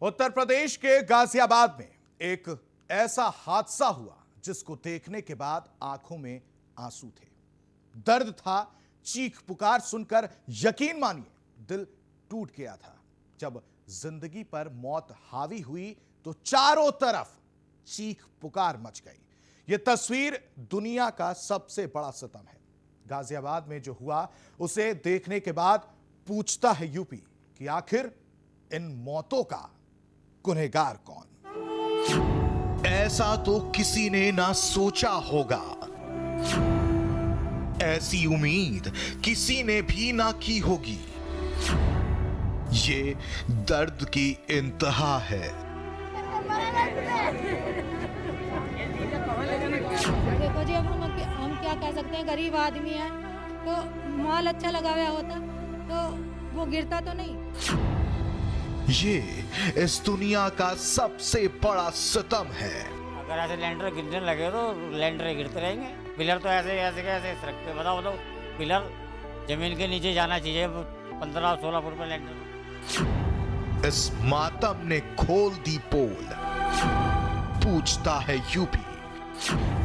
उत्तर प्रदेश के गाजियाबाद में एक ऐसा हादसा हुआ जिसको देखने के बाद आंखों में आंसू थे, दर्द था, चीख पुकार सुनकर यकीन मानिए दिल टूट गया था। जब जिंदगी पर मौत हावी हुई तो चारों तरफ चीख पुकार मच गई। यह तस्वीर दुनिया का सबसे बड़ा सितम है। गाजियाबाद में जो हुआ उसे देखने के बाद पूछता है यूपी कि आखिर इन मौतों का गुनहगार कौन। ऐसा तो किसी ने ना सोचा होगा, ऐसी उम्मीद किसी ने भी ना की होगी। ये दर्द की इंतहा है। देखो जी, अब हम क्या कह सकते हैं, गरीब आदमी है तो माल अच्छा लगा हुआ होता तो वो गिरता तो नहीं। ये इस दुनिया का सबसे बड़ा सितम है। अगर ऐसे लैंडर गिरने लगे तो लैंडर गिरते रहेंगे। पिलर तो ऐसे ऐसे कैसे रखते, बताओ पिलर जमीन के नीचे जाना चाहिए। 15-16 फुट में लैंडर। इस मातम ने खोल दी पोल। पूछता है यूपी,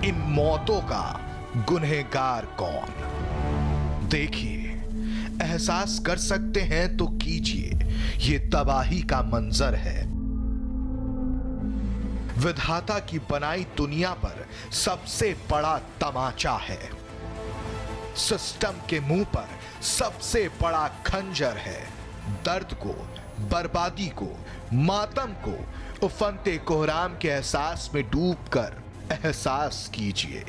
इन मौतों का गुनहगार कौन। देखिए, एहसास कर सकते हैं तो कीजिए, ये तबाही का मंजर है। विधाता की बनाई दुनिया पर सबसे बड़ा तमाचा है। सिस्टम के मुंह पर सबसे बड़ा खंजर है। दर्द को, बर्बादी को, मातम को उफनते कोहराम के एहसास में डूबकर एहसास कीजिए।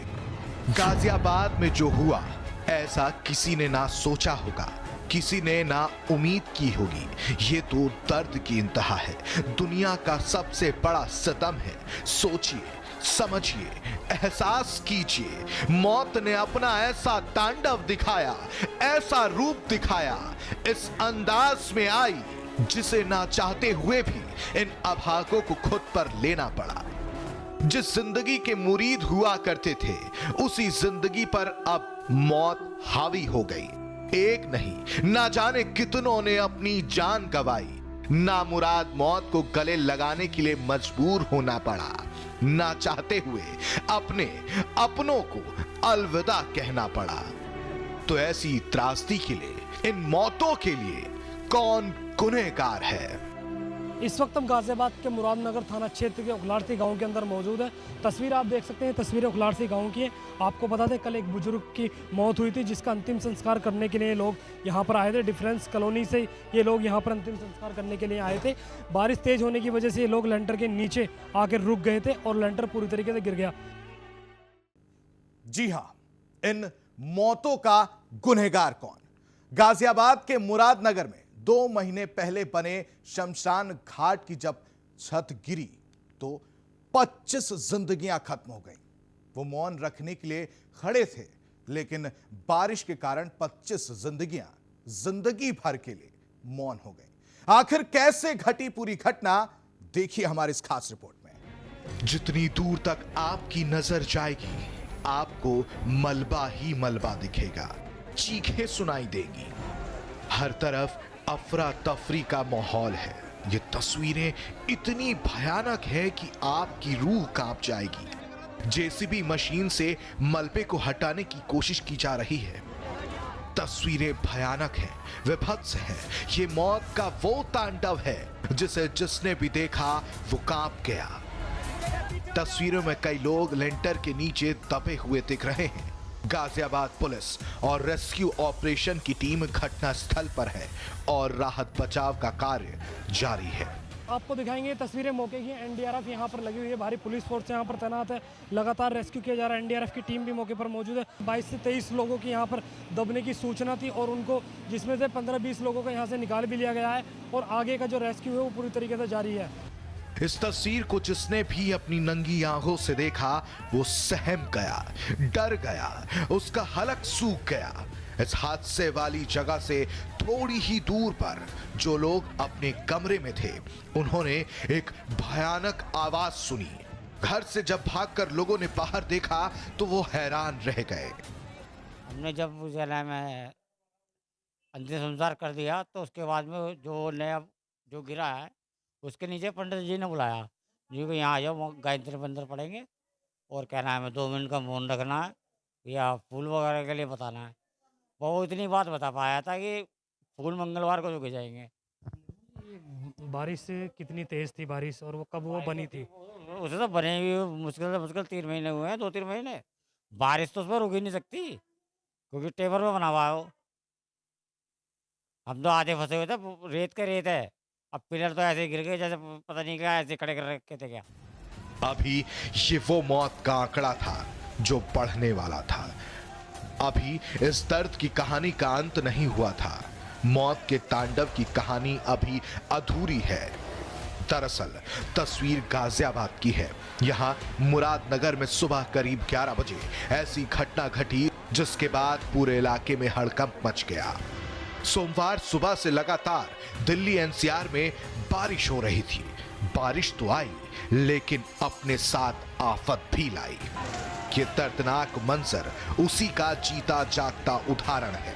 गाजियाबाद में जो हुआ ऐसा किसी ने ना सोचा होगा, किसी ने ना उम्मीद की होगी। ये तो दर्द की इंतहा है, दुनिया का सबसे बड़ा सितम है। सोचिए, समझिए, एहसास कीजिए। मौत ने अपना ऐसा तांडव दिखाया, ऐसा रूप दिखाया, इस अंदाज में आई जिसे ना चाहते हुए भी इन अभागों को खुद पर लेना पड़ा। जिस जिंदगी के मुरीद हुआ करते थे, उसी जिंदगी पर अब मौत हावी हो गई। एक नहीं, ना जाने कितनों ने अपनी जान गंवाई। नामुराद मौत को गले लगाने के लिए मजबूर होना पड़ा। ना चाहते हुए अपने अपनों को अलविदा कहना पड़ा। तो ऐसी त्रासदी के लिए, इन मौतों के लिए कौन गुनहगार है? इस वक्त हम गाजियाबाद के मुरादनगर थाना क्षेत्र के उखलारसी गांव के अंदर मौजूद है। तस्वीर आप देख सकते हैं, तस्वीर उखलारसी गांव की है। आपको बता दें, कल एक बुजुर्ग की मौत हुई थी जिसका अंतिम संस्कार करने के लिए लोग यहां पर आए थे। डिफरेंस कॉलोनी से ये लोग यहां पर अंतिम संस्कार करने के लिए आए थे। बारिश तेज होने की वजह से ये लोग लेंटर के नीचे आकर रुक गए थे और लेंटर पूरी तरीके से गिर गया। जी हां, इन मौतों का गुनहगार कौन? गाजियाबाद के मुरादनगर में 2 महीने पहले बने शमशान घाट की जब छत गिरी तो 25 जिंदगियां खत्म हो गईं। वो मौन रखने के लिए खड़े थे, लेकिन बारिश के कारण 25 जिंदगियां जिंदगी भर के लिए मौन हो गईं। आखिर कैसे घटी पूरी घटना, देखिए हमारी इस खास रिपोर्ट में। जितनी दूर तक आपकी नजर जाएगी, आपको मलबा ही मलबा दिखेगा, चीखें सुनाई देंगी। हर तरफ अफरा तफरी का माहौल है। ये तस्वीरें इतनी भयानक है कि आपकी रूह कांप जाएगी। जेसीबी मशीन से मलबे को हटाने की कोशिश की जा रही है। तस्वीरें भयानक हैं, विभत्स हैं। ये मौत का वो तांडव है जिसे जिसने भी देखा वो कांप गया। तस्वीरों में कई लोग लेंटर के नीचे दबे हुए दिख रहे हैं। गाजियाबाद पुलिस और रेस्क्यू ऑपरेशन की टीम घटना स्थल पर है और राहत बचाव का कार्य जारी है। आपको दिखाएंगे तस्वीरें मौके की। एनडीआरएफ यहाँ पर लगी हुई है, भारी पुलिस फोर्स यहाँ पर तैनात है, लगातार रेस्क्यू किया जा रहा है। एनडीआरएफ की टीम भी मौके पर मौजूद है। 22 से 23 लोगों की यहाँ पर दबने की सूचना थी और उनको, जिसमें से 15-20 लोगों को यहाँ से निकाल भी लिया गया है और आगे का जो रेस्क्यू है वो पूरी तरीके से जारी है। इस तस्वीर को जिसने भी अपनी नंगी आंखों से देखा वो सहम गया, डर गया, उसका हलक सूख गया। इस हादसे वाली जगह से थोड़ी ही दूर पर जो लोग अपने कमरे में थे, उन्होंने एक भयानक आवाज सुनी। घर से जब भागकर लोगों ने बाहर देखा तो वो हैरान रह गए। हमने जब उस जला में अंतिम संस्कार कर दिया तो उसके बाद में जो नया जो गिरा है उसके नीचे पंडित जी ने बुलाया जी को, यहाँ आ जाओ, गायत्री मंत्र पढ़ेंगे और क्या नाम है 2 मिनट का मौन रखना है या फूल वगैरह के लिए बताना है। वो इतनी बात बता पाया था कि फूल मंगलवार को चुके जाएंगे। ये बारिश कितनी तेज थी बारिश, और वो कब वो बनी थी? उसे तो बने हुए मुश्किल से मुश्किल 3 महीने हुए हैं, 2-3 महीने। बारिश तो उस पर रुक ही नहीं सकती क्योंकि टेबर में बना हुआ है वो। हम तो आधे फंसे हुए थे, रेत का रेत है। अब पिलर तो ऐसे ही गिर गए जैसे पता नहीं क्या ऐसे खड़े कर रखे थे क्या। अभी ये वो मौत का आंकड़ा था जो बढ़ने वाला था। अभी इस दर्द की कहानी का अंत नहीं हुआ था। मौत के तांडव की कहानी अभी अधूरी है। दरअसल तस्वीर गाजियाबाद की है। यहां मुरादनगर में सुबह करीब 11 बजे ऐसी घटना घटी जिसके बाद पूरे इलाके में हड़कंप मच गया। सोमवार सुबह से लगातार दिल्ली एनसीआर में बारिश हो रही थी। बारिश तो आई लेकिन अपने साथ आफत भी लाई। ये दर्दनाक मंजर उसी का जीता जागता उदाहरण है।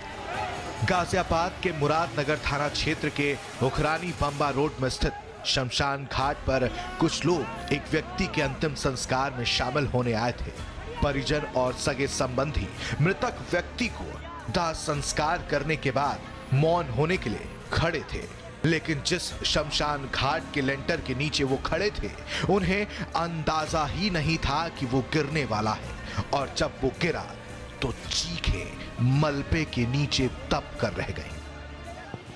गाजियाबाद के मुरादनगर थाना क्षेत्र के उखरानी बम्बा रोड में स्थित शमशान घाट पर कुछ लोग एक व्यक्ति के अंतिम संस्कार में शामिल होने आए थे। परिजन और सगे संबंधी मृतक व्यक्ति को दाह संस्कार करने के बाद मौन होने के लिए खड़े थे, लेकिन जिस शमशान घाट के लेंटर के नीचे वो खड़े थे उन्हें अंदाजा ही नहीं था कि वो गिरने वाला है, और जब वो गिरा तो चीखें मलबे के नीचे दब कर रह गई।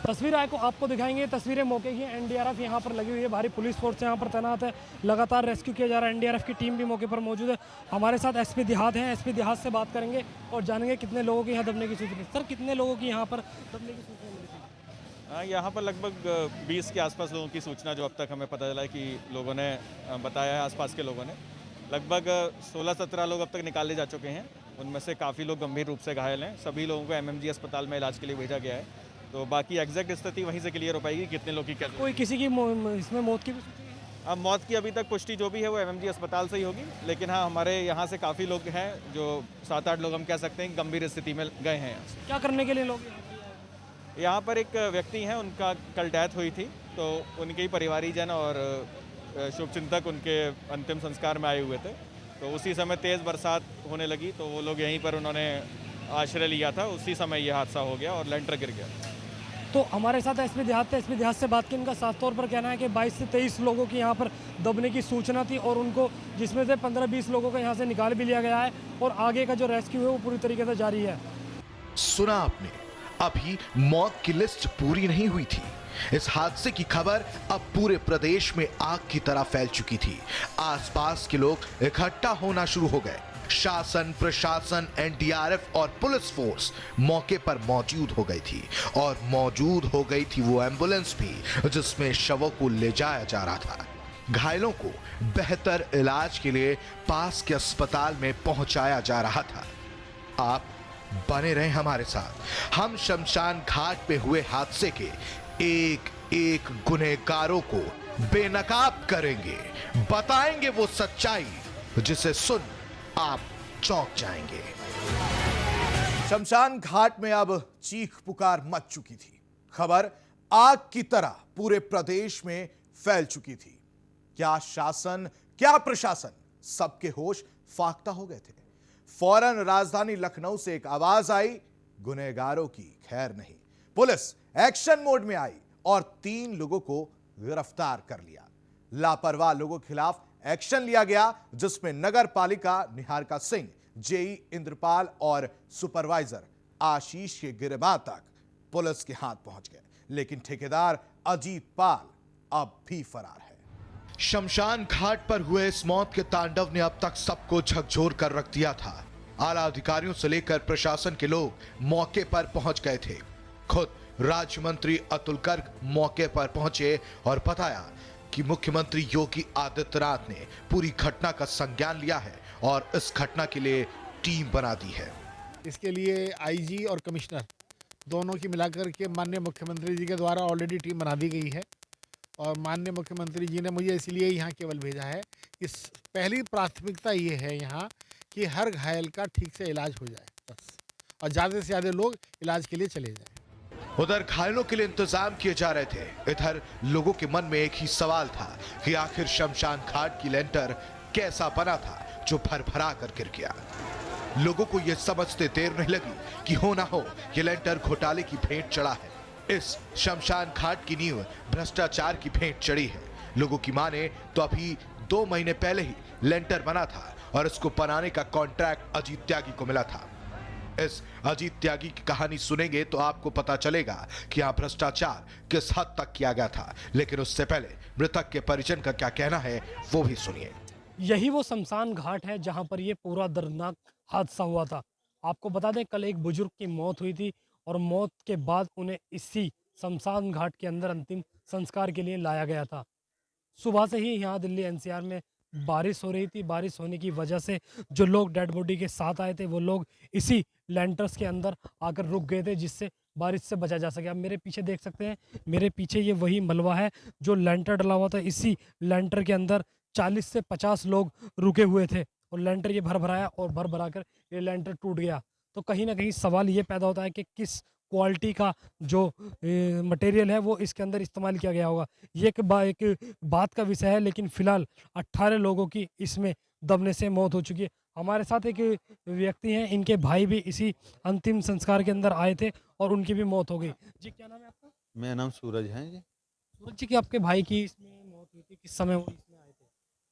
तस्वीर आपको दिखाएंगे। तस्वीरें मौके की। एनडीआरएफ यहाँ पर लगी हुई है, भारी पुलिस फोर्स यहाँ पर तैनात है, लगातार रेस्क्यू किया जा रहा है। एनडीआरएफ की टीम भी मौके पर मौजूद है। हमारे साथ एसपी देहात हैं, एसपी देहात से बात करेंगे और जानेंगे कितने लोगों की यहाँ दबने की सूचना। सर, कितने लोगों की यहाँ पर दबने की सूचना मिली थी? यहाँ पर लगभग 20 के आसपास लोगों की सूचना जो अब तक हमें पता चला है कि लोगों ने बताया है, आसपास के लोगों ने। लगभग 16-17 लोग अब तक निकाले जा चुके हैं। उनमें से काफ़ी लोग गंभीर रूप से घायल हैं। सभी लोगों को एमएमजी अस्पताल में इलाज के लिए भेजा गया है। तो बाकी एग्जैक्ट स्थिति वहीं से क्लियर हो पाएगी कितने लोग की क्या। कोई किसी की इसमें मौत की भी सूचना है? अब मौत की अभी तक पुष्टि जो भी है वो एमएमजी अस्पताल से ही होगी, लेकिन हाँ हमारे यहाँ से काफ़ी लोग हैं जो 7-8 लोग हम कह सकते हैं गंभीर स्थिति में गए हैं यहाँ से। क्या करने के लिए लोग यहाँ पर एक व्यक्ति हैं, उनका कल डेथ हुई थी, तो उनके ही परिवारीजन और शुभचिंतक उनके अंतिम संस्कार में आए हुए थे। तो उसी समय तेज़ बरसात होने लगी तो वो लोग यहीं पर उन्होंने आश्रय लिया था। उसी समय ये हादसा हो गया और लेंटर गिर गया। तो हमारे साथ एसपी देहात से बात की। इनका साफ तौर पर कहना है कि 22 से 23 लोगों की यहाँ पर दबने की सूचना थी और उनको, जिसमें से 15-20 लोगों को यहाँ से निकाल भी लिया गया है और आगे का जो रेस्क्यू है वो पूरी तरीके से जारी है। सुना आपने, अभी मौत की लिस्ट पूरी नहीं हुई थी। इस हादसे की खबर अब पूरे प्रदेश में आग की तरह फैल चुकी थी। आसपास के लोग इकट्ठा होना शुरू हो गए। शासन, प्रशासन, एनडीआरएफ और पुलिस फोर्स मौके पर मौजूद हो गई थी, और मौजूद हो गई थी वो एम्बुलेंस भी जिसमें शवों को ले जाया जा रहा था। घायलों को बेहतर इलाज के लिए पास के अस्पताल में पहुंचाया जा रहा था। आप बने रहें हमारे साथ। हम शमशान घाट पे हुए हादसे के एक एक गुनहगारों को बेनकाब करेंगे, बताएंगे वो सच्चाई जिसे सुन आप चौंक जाएंगे। शमशान घाट में अब चीख पुकार मच चुकी थी। खबर आग की तरह पूरे प्रदेश में फैल चुकी थी। क्या शासन, क्या प्रशासन, सबके होश फाख्ता हो गए थे। फौरन राजधानी लखनऊ से एक आवाज आई, गुनहगारों की खैर नहीं। पुलिस एक्शन मोड में आई और 3 लोगों को गिरफ्तार कर लिया। लापरवाह लोगों के खिलाफ एक्शन लिया गया, जिसमें नगर पालिका निहारिका सिंह, जेई इंद्रपाल और सुपरवाइजर आशीष के गिरफ्तार तक पुलिस के हाथ पहुंच गए। लेकिन ठेकेदार अजीत पाल अब भी फरार है। शमशान घाट पर हुए इस मौत के तांडव ने अब तक सबको झकझोर कर रख दिया था। आला अधिकारियों से लेकर प्रशासन के लोग मौके पर पहुंच गए थे। खुद राज्य मंत्री अतुल गर्ग मौके पर पहुंचे और बताया कि मुख्यमंत्री योगी आदित्यनाथ ने पूरी घटना का संज्ञान लिया है और इस घटना के लिए टीम बना दी है। इसके लिए आईजी और कमिश्नर दोनों की मिलाकर के माननीय मुख्यमंत्री जी के द्वारा ऑलरेडी टीम बना दी गई है, और माननीय मुख्यमंत्री जी ने मुझे इसलिए यहाँ केवल भेजा है कि पहली प्राथमिकता ये है यहाँ कि हर घायल का ठीक से इलाज हो जाए बस, और ज़्यादा से ज़्यादा लोग इलाज के लिए चले जाएं। उधर घायलों के लिए इंतजाम किए जा रहे थे। इधर लोगों के मन में एक ही सवाल था कि आखिर शमशान घाट की लेंटर कैसा बना था जो भरभरा कर गिर गया। लोगों को यह समझते देर नहीं लगी कि हो ना हो ये लेंटर घोटाले की भेंट चढ़ा है। इस शमशान घाट की नींव भ्रष्टाचार की भेंट चढ़ी है। लोगों की माने तो अभी 2 महीने पहले ही लेंटर बना था और इसको बनाने का कॉन्ट्रैक्ट अजीत त्यागी को मिला था। इस अजीत त्यागी की कहानी सुनेंगे तो आपको पता चलेगा कि यहाँ भ्रष्टाचार किस हद तक किया गया था। लेकिन उससे पहले मृतक के परिजन का क्या कहना है वो भी सुनिए। यही वो शमशान घाट है जहां पर ये पूरा दर्दनाक हादसा हुआ था। आपको बता दें कल एक बुजुर्ग की मौत हुई थी और मौत के बाद उन्हें इसी शमशान घाट के अंदर अंतिम संस्कार के लिए लाया गया था। सुबह से ही यहाँ दिल्ली एनसीआर में बारिश हो रही थी। बारिश होने की वजह से जो लोग डेड बॉडी के साथ आए थे वो लोग इसी लैंटर्स के अंदर आकर रुक गए थे जिससे बारिश से बचा जा सके। आप मेरे पीछे देख सकते हैं, मेरे पीछे ये वही मलबा है जो लैंटर डला हुआ था। इसी लैंटर के अंदर 40 से 50 लोग रुके हुए थे और लैंटर ये भर भराया और भर भरा कर ये लैंटर टूट गया। तो कहीं ना कहीं सवाल ये पैदा होता है कि किस क्वालिटी का जो मटेरियल है वो इसके अंदर इस्तेमाल किया गया होगा। ये एक बात का विषय है। लेकिन फिलहाल 18 लोगों की इसमें दबने से मौत हो चुकी है। हमारे साथ एक व्यक्ति हैं, इनके भाई भी इसी अंतिम संस्कार के अंदर आए थे और उनकी भी मौत हो गई। जी क्या नाम है आपका? मेरा नाम सूरज है जी। सूरज जी, कि आपके भाई की इसमें मौत हुई थी, किस समय वो इसमें आए थे?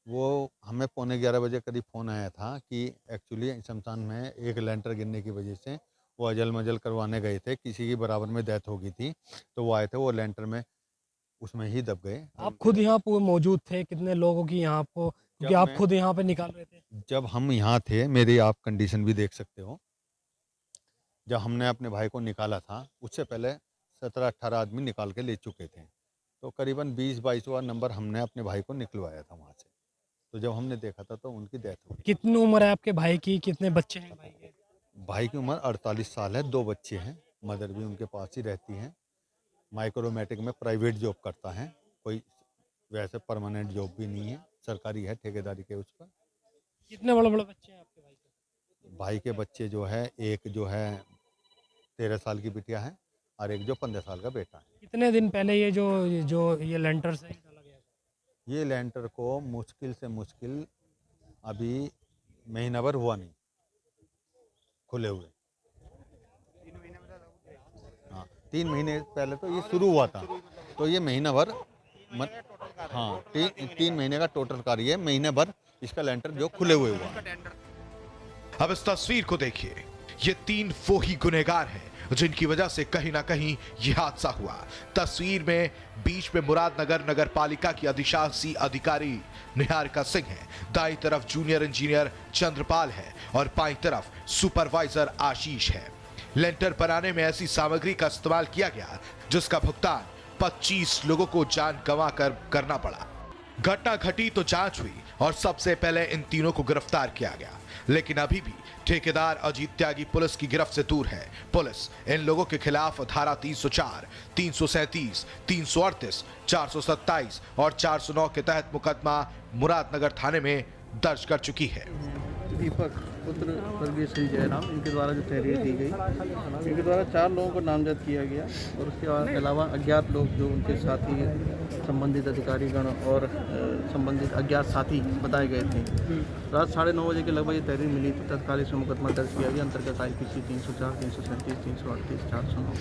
वो हमें 11:15 बजे करीब फ़ोन आया था कि एक्चुअली शमशान में एक लेंटर गिरने की वजह से वो अजल मजल करवाने गए थे, किसी की बराबर में डेथ हो गई थी, तो वो आए थे, वो लेंटर में उसमें ही दब गए। आप खुद यहाँ पर मौजूद थे? कितने लोगों की यहाँ पर, क्योंकि आप खुद यहाँ पे निकाल रहे थे? जब हम यहाँ थे, मेरी आप कंडीशन भी देख सकते हो, जब हमने अपने भाई को निकाला था उससे पहले 17-18 आदमी निकाल के ले चुके थे। तो करीबन 20-22वां नंबर हमने अपने भाई को निकलवाया था वहाँ से। तो जब हमने देखा था तो उनकी डेथ हो गई। कितनी उम्र है आपके भाई की? कितने बच्चे हैं भाई के? भाई की उम्र 48 साल है, 2 बच्चे हैं, मदर भी उनके पास ही रहती हैं। माइक्रोमैटिक में प्राइवेट जॉब करता है, कोई वैसे परमानेंट जॉब भी नहीं है, सरकारी है, ठेकेदारी के उस पर। कितने बड़े बड़े बच्चे हैं आपके भाई के? भाई के बच्चे जो है, एक जो है 13 साल की बिटिया है और एक जो 15 साल का बेटा है। कितने दिन पहले ये लेंटर से डाला गया था? ये लेंटर को मुश्किल से मुश्किल अभी महीना भर हुआ नहीं खुले हुए। 3 महीने पहले तो ये शुरू हुआ था, तो ये महीना भर हाँ 3 महीने का टोटल कार्य है, महीने भर इसका लेंटर जो खुले हुए हुआ। अब इस तस्वीर को देखिए, ये 3 वो ही गुनहगार हैं जिनकी वजह से कहीं ना कहीं यह हादसा हुआ। तस्वीर में बीच में मुरादनगर नगर पालिका की अधिशासी अधिकारी निहारिका सिंह है, दाईं तरफ जूनियर इंजीनियर चंद्रपाल है और बाईं तरफ सुपरवाइजर आशीष है। लेंटर बनाने में ऐसी सामग्री का इस्तेमाल किया गया जिसका भुगतान 25 लोगों को जान गंवा कर करना पड़ा। घटना घटी तो जांच हुई और सबसे पहले इन तीनों को गिरफ्तार किया गया, लेकिन अभी भी ठेकेदार अजीत त्यागी पुलिस की गिरफ्त से दूर है। पुलिस इन लोगों के खिलाफ धारा 304, 337, 338, 427 और 409 के तहत मुकदमा मुरादनगर थाने में दर्ज कर चुकी है। दीपक पुत्र स्वर्गीय श्री जयराम, इनके द्वारा जो तहरीर दी गई, इनके द्वारा 4 लोगों को नामजद किया गया और उसके अलावा अज्ञात लोग जो उनके साथी संबंधित अधिकारीगण और संबंधित अज्ञात साथी बताए गए थे। रात 9:30 बजे के लगभग ये तहरीर मिली थी। तत्काल इसमें मुकदमा दर्ज किया गया अंतर्गत IPC 304, 337, 338, 409,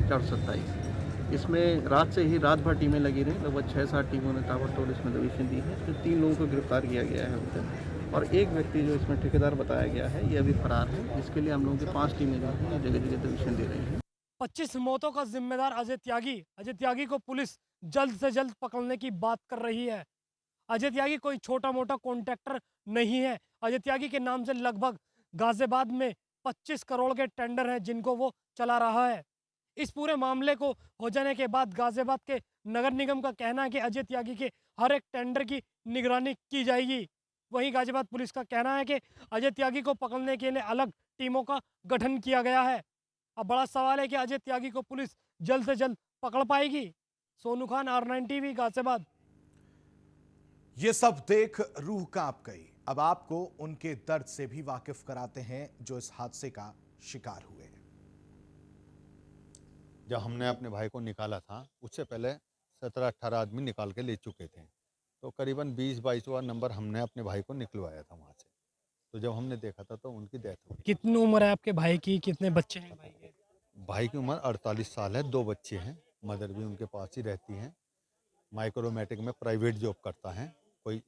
427। इसमें रात से ही रात भर टीमें लगी रहीं, लगभग 6-7 टीमों ने ताबड़तोड़ इसमें दबिशें दी हैं। इसमें 3 लोगों को गिरफ्तार किया गया है अभी तक और एक व्यक्ति जो इसमें ठेकेदार बताया गया है ये अभी फरार है, जिसके लिए हम लोगों की 5 टीमें जो हैं जगह जगह दबिशें दे रही हैं। 25 मौतों का जिम्मेदार अजय त्यागी को पुलिस जल्द से जल्द पकड़ने की बात कर रही है। अजय त्यागी कोई छोटा मोटा कॉन्ट्रैक्टर नहीं है। अजय त्यागी के नाम से लगभग गाजियाबाद में 25 करोड़ के टेंडर हैं जिनको वो चला रहा है। इस पूरे मामले को हो जाने के बाद गाजियाबाद के नगर निगम का कहना है कि अजय त्यागी के हर एक टेंडर की निगरानी की जाएगी। वहीं गाजियाबाद पुलिस का कहना है कि अजय त्यागी को पकड़ने के लिए अलग टीमों का गठन किया गया है। अब बड़ा सवाल है कि अजय त्यागी को पुलिस जल्द से जल्द पकड़ पाएगी। Sonu Khan, R9 TV, Ghaziabad. ये सब देख रूह कांप गई। अब आपको उनके दर्द से भी वाकिफ कराते हैं जो इस हादसे का शिकार हुए। जब हमने अपने भाई को निकाला था उससे पहले 17-18 आदमी निकाल के ले चुके थे। तो करीबन 20-22वां नंबर हमने अपने भाई को निकलवाया था वहाँ से। तो जब हमने देखा था तो उनकी डेथ हो गई। कितनी उम्र है आपके भाई की, कितने बच्चे हैं भाई के? भाई की उम्र 48 साल है, 2 बच्चे हैं, मदर भी उनके पास ही रहती हैं। माइक्रोमैटिक में प्राइवेट जॉब करता है, कोई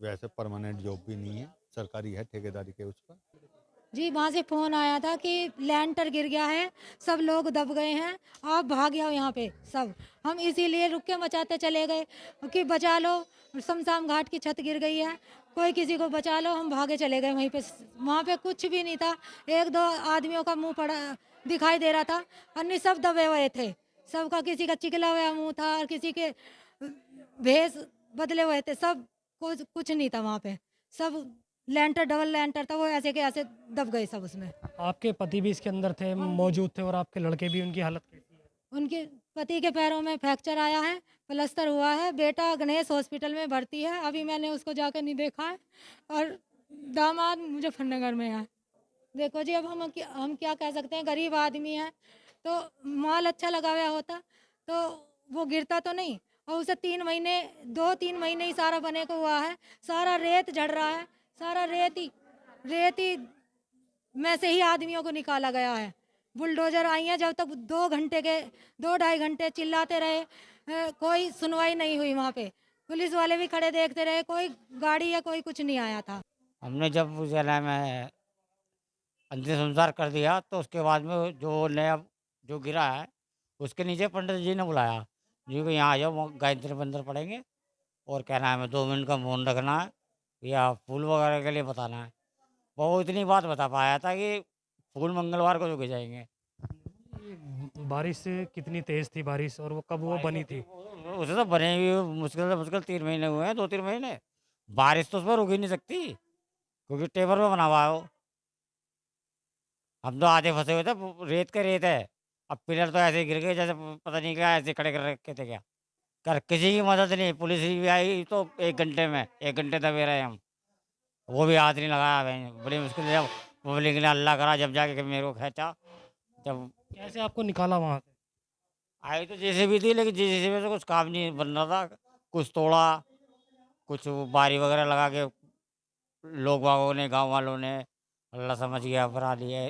वैसे परमानेंट जॉब भी नहीं है, सरकारी है, ठेकेदारी के उस पर। जी वहाँ से फ़ोन आया था कि लैंटर गिर गया है, सब लोग दब गए हैं, आप भाग जाओ यहाँ पे सब। हम इसीलिए रुक के मचाते चले गए कि बचा लो, शमशान घाट की छत गिर गई है, कोई किसी को बचा लो। हम भागे चले गए वहीं पे। वहाँ पे कुछ भी नहीं था, 1-2 आदमियों का मुंह पड़ा दिखाई दे रहा था, अन्य सब दबे हुए थे। सबका किसी का चिकला हुआ मुंह था और किसी के भेष बदले हुए थे, सब कुछ नहीं था वहाँ पे। सब लेंटर, डबल लेंटर था, वो ऐसे के ऐसे दब गए सब उसमें। आपके पति भी इसके अंदर थे, मौजूद थे, और आपके लड़के भी, उनकी हालत कैसी है? उनके पति के पैरों में फ्रैक्चर आया है, प्लास्टर हुआ है, बेटा गणेश हॉस्पिटल में भर्ती है, अभी मैंने उसको जाकर नहीं देखा है, और दामाद मुजफ्फरनगर में है। देखो जी अब हम क्या कह सकते हैं, गरीब आदमी है, तो माल अच्छा लगा हुआ होता तो वो गिरता तो नहीं। और उसे 2-3 महीने ही सारा बने को हुआ है, सारा रेत झड़ रहा है, सारा रेत ही में से ही आदमियों को निकाला गया है। बुलडोजर आई है, जब तक 2-2.5 घंटे चिल्लाते रहे, कोई सुनवाई नहीं हुई। वहाँ पे पुलिस वाले भी खड़े देखते रहे, कोई गाड़ी या कोई कुछ नहीं आया था। हमने जब उस जिला में अंतिम संस्कार कर दिया तो उसके बाद में जो नया जो गिरा है उसके नीचे पंडित जी ने बुलाया जी को, यहाँ आ जाओ, गायत्री मंत्र पढ़ेंगे और क्या नाम है 2 मिनट का मौन रखना है या फूल वगैरह के लिए बताना है। वो इतनी बात बता पाया था कि फूल मंगलवार को जो जाएंगे। ये बारिश कितनी तेज थी बारिश, और वो कब वो बनी थी? उसे तो बने हुए मुश्किल से मुश्किल 3 महीने हुए हैं, 2-3 महीने। बारिश तो उस पर रुक ही नहीं सकती क्योंकि टेबर में बना हुआ है वो। हम तो आधे फंसे हुए थे, रेत के रेत है। अब पिलर तो ऐसे गिर गए जैसे पता नहीं क्या, ऐसे खड़े कर रखे थे क्या। कर किसी की मदद नहीं, पुलिस भी आई तो 1 घंटे में 1 घंटे दबे रहे हम, वो भी हाथ नहीं लगाया। बड़ी मुश्किल से पब्लिक ने अल्लाह करा, जब जाके मेरे को खींचा। जब कैसे आपको निकाला वहाँ से? आई तो जेसीबी थी, लेकिन जेसीबी से कुछ काम नहीं बन रहा था, कुछ तोड़ा, कुछ बारी वगैरह लगा के लोग बागों ने, गांव वालों ने, अल्लाह समझ गया, बना लिए,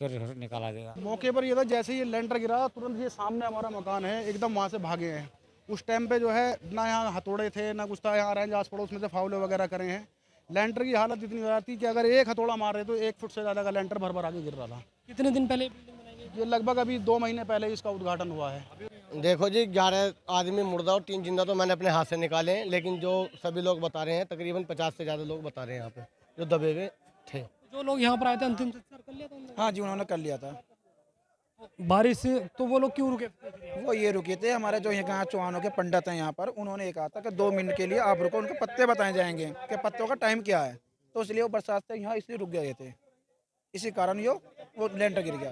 फिर निकाला गया। मौके पर ये था, जैसे ही ये लेंटर गिरा तुरंत ये सामने हमारा मकान है, एकदम वहाँ से भागे हैं। उस टाइम पे जो है ना यहाँ हथौड़े थे ना कुछ था, यहाँ रेंज आस पड़ोस में से फावले वगैरह करे हैं। लेंटर की हालत इतनी ज़्यादा थी कि अगर एक हथौड़ा मार रहे तो 1 फुट से ज़्यादा का लेंटर भर भर आके गिर रहा था। कितने दिन पहले बिल्डिंग बनाई गई? ये लगभग अभी 2 महीने पहले इसका उद्घाटन हुआ है। देखो जी, 11 आदमी मुर्दा और 3 जिंदा तो मैंने अपने हाथ से निकाले हैं, लेकिन जो सभी लोग बता रहे हैं तकरीबन 50 से ज़्यादा लोग बता रहे हैं यहाँ पे जो दबे हुए थे। जो लोग यहाँ पर आए थे अंतिम संस्कार कर लिया था उन्होंने? हाँ जी, उन्होंने कर लिया था। बारिश से तो वो लोग क्यों रुके? वो ये रुके थे, हमारे जो यहाँ चौहानों के पंडित हैं यहाँ पर, उन्होंने ये कहा था कि 2 मिनट के लिए आप रुको, उनके पत्ते बताए जाएंगे कि पत्तों का टाइम क्या है। तो इसलिए वो बरसात से यहाँ इसलिए रुक गए थे, इसी कारण वो लेंटर गिर गया।